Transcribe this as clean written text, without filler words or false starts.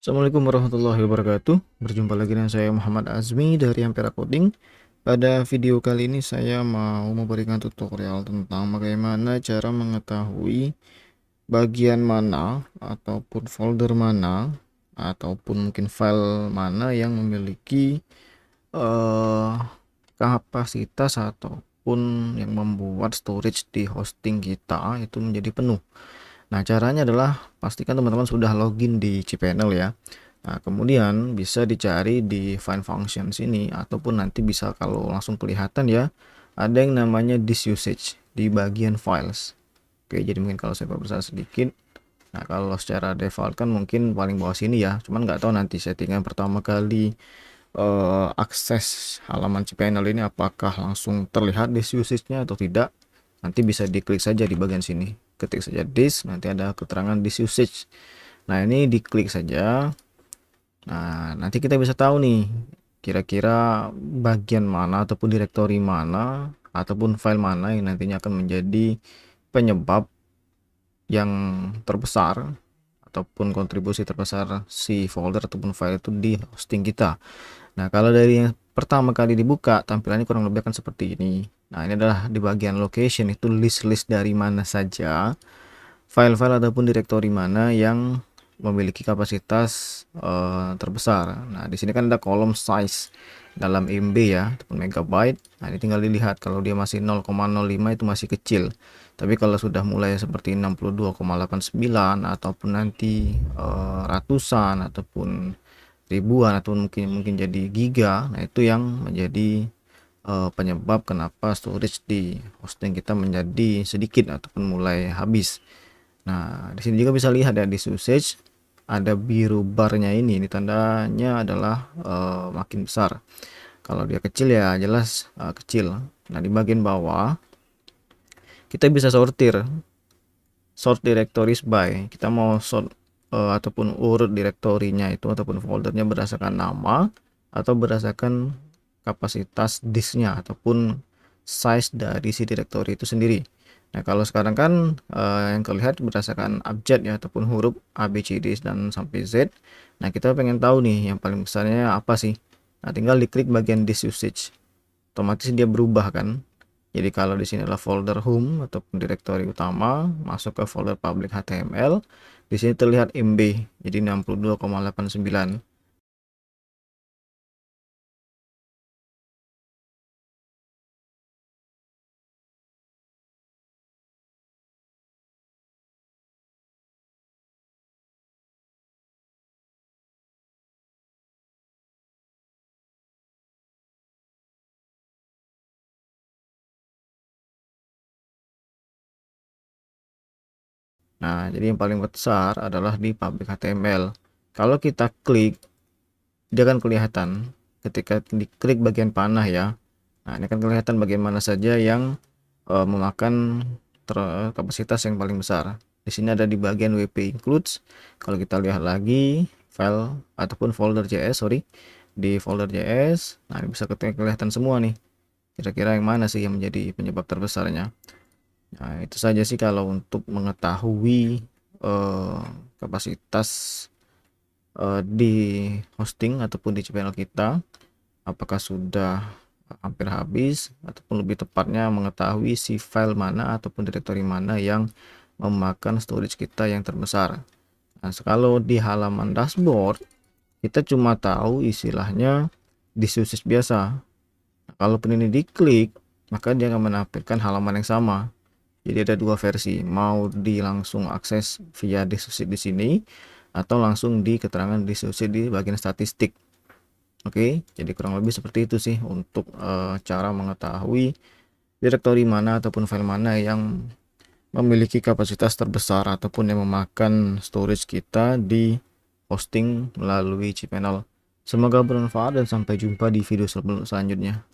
Assalamualaikum warahmatullahi wabarakatuh. Berjumpa lagi dengan saya Muhammad Azmi dari Ampera Coding. Pada video kali ini saya mau memberikan tutorial tentang bagaimana cara mengetahui bagian mana ataupun folder mana ataupun mungkin file mana yang memiliki eh, kapasitas ataupun yang membuat storage di hosting kita itu menjadi penuh. Nah, caranya adalah pastikan teman-teman sudah login di cPanel ya. Nah, kemudian bisa dicari di find function sini ataupun nanti bisa kalau langsung kelihatan ya, ada yang namanya disk usage di bagian files. Oke, jadi mungkin kalau saya berbesar sedikit. Nah, kalau secara default kan mungkin paling bawah sini ya. Cuman nggak tahu nanti settingan pertama kali akses halaman cPanel ini apakah langsung terlihat disk usage-nya atau tidak. Nanti bisa diklik saja di bagian sini, ketik saja disk, nanti ada keterangan disk usage. Nah, ini diklik saja. Nah, nanti kita bisa tahu nih kira-kira bagian mana ataupun direktori mana ataupun file mana yang nantinya akan menjadi penyebab yang terbesar ataupun kontribusi terbesar si folder ataupun file itu di hosting kita. Nah, kalau dari yang pertama kali dibuka, tampilannya kurang lebih akan seperti ini. Nah, ini adalah di bagian location, itu list-list dari mana saja file-file ataupun direktori mana yang memiliki kapasitas terbesar. Nah, di sini kan ada kolom size dalam MB ya, ataupun megabyte. Nah, ini tinggal dilihat kalau dia masih 0,05 itu masih kecil. Tapi kalau sudah mulai seperti 62,89 ataupun nanti ratusan ataupun ribuan atau mungkin jadi giga, nah itu yang menjadi penyebab kenapa storage di hosting kita menjadi sedikit ataupun mulai habis. Nah, di sini juga bisa lihat ya di usage ada biru barnya ini tandanya adalah makin besar. Kalau dia kecil ya jelas kecil. Nah, di bagian bawah kita bisa sort directories by. Kita mau sort ataupun urut direktorinya itu ataupun foldernya berdasarkan nama atau berdasarkan kapasitas disknya ataupun size dari si direktori itu sendiri. Nah, kalau sekarang kan yang terlihat berdasarkan abjad ya ataupun huruf A, B, C, D dan sampai Z. Nah, kita pengen tahu nih yang paling besarnya apa sih. Nah, tinggal diklik bagian disk usage. Otomatis dia berubah kan. Jadi kalau di sini adalah folder home ataupun direktori utama, masuk ke folder public HTML. Di sini terlihat MB, jadi 62,89. Nah, jadi yang paling besar adalah di public HTML. Kalau kita klik, dia akan kelihatan ketika diklik bagian panah ya. Nah, ini akan kelihatan bagaimana saja yang memakan kapasitas yang paling besar. Di sini ada di bagian WP includes. Kalau kita lihat lagi file ataupun folder JS, di folder JS, nah ini bisa kelihatan semua nih. Kira-kira yang mana sih yang menjadi penyebab terbesarnya? Nah, itu saja sih kalau untuk mengetahui eh, kapasitas di hosting ataupun di cPanel kita, apakah sudah hampir habis ataupun lebih tepatnya mengetahui si file mana ataupun direktori mana yang memakan storage kita yang terbesar. Nah, kalau di halaman dashboard kita cuma tahu istilahnya disk usage biasa. Nah, kalaupun ini diklik, maka dia akan menampilkan halaman yang sama. Jadi ada dua versi, mau di langsung akses via disk usage di sini atau langsung di keterangan disk usage di bagian statistik. Oke, jadi kurang lebih seperti itu sih untuk cara mengetahui direktori mana ataupun file mana yang memiliki kapasitas terbesar ataupun yang memakan storage kita di hosting melalui cPanel. Semoga bermanfaat dan sampai jumpa di video selanjutnya.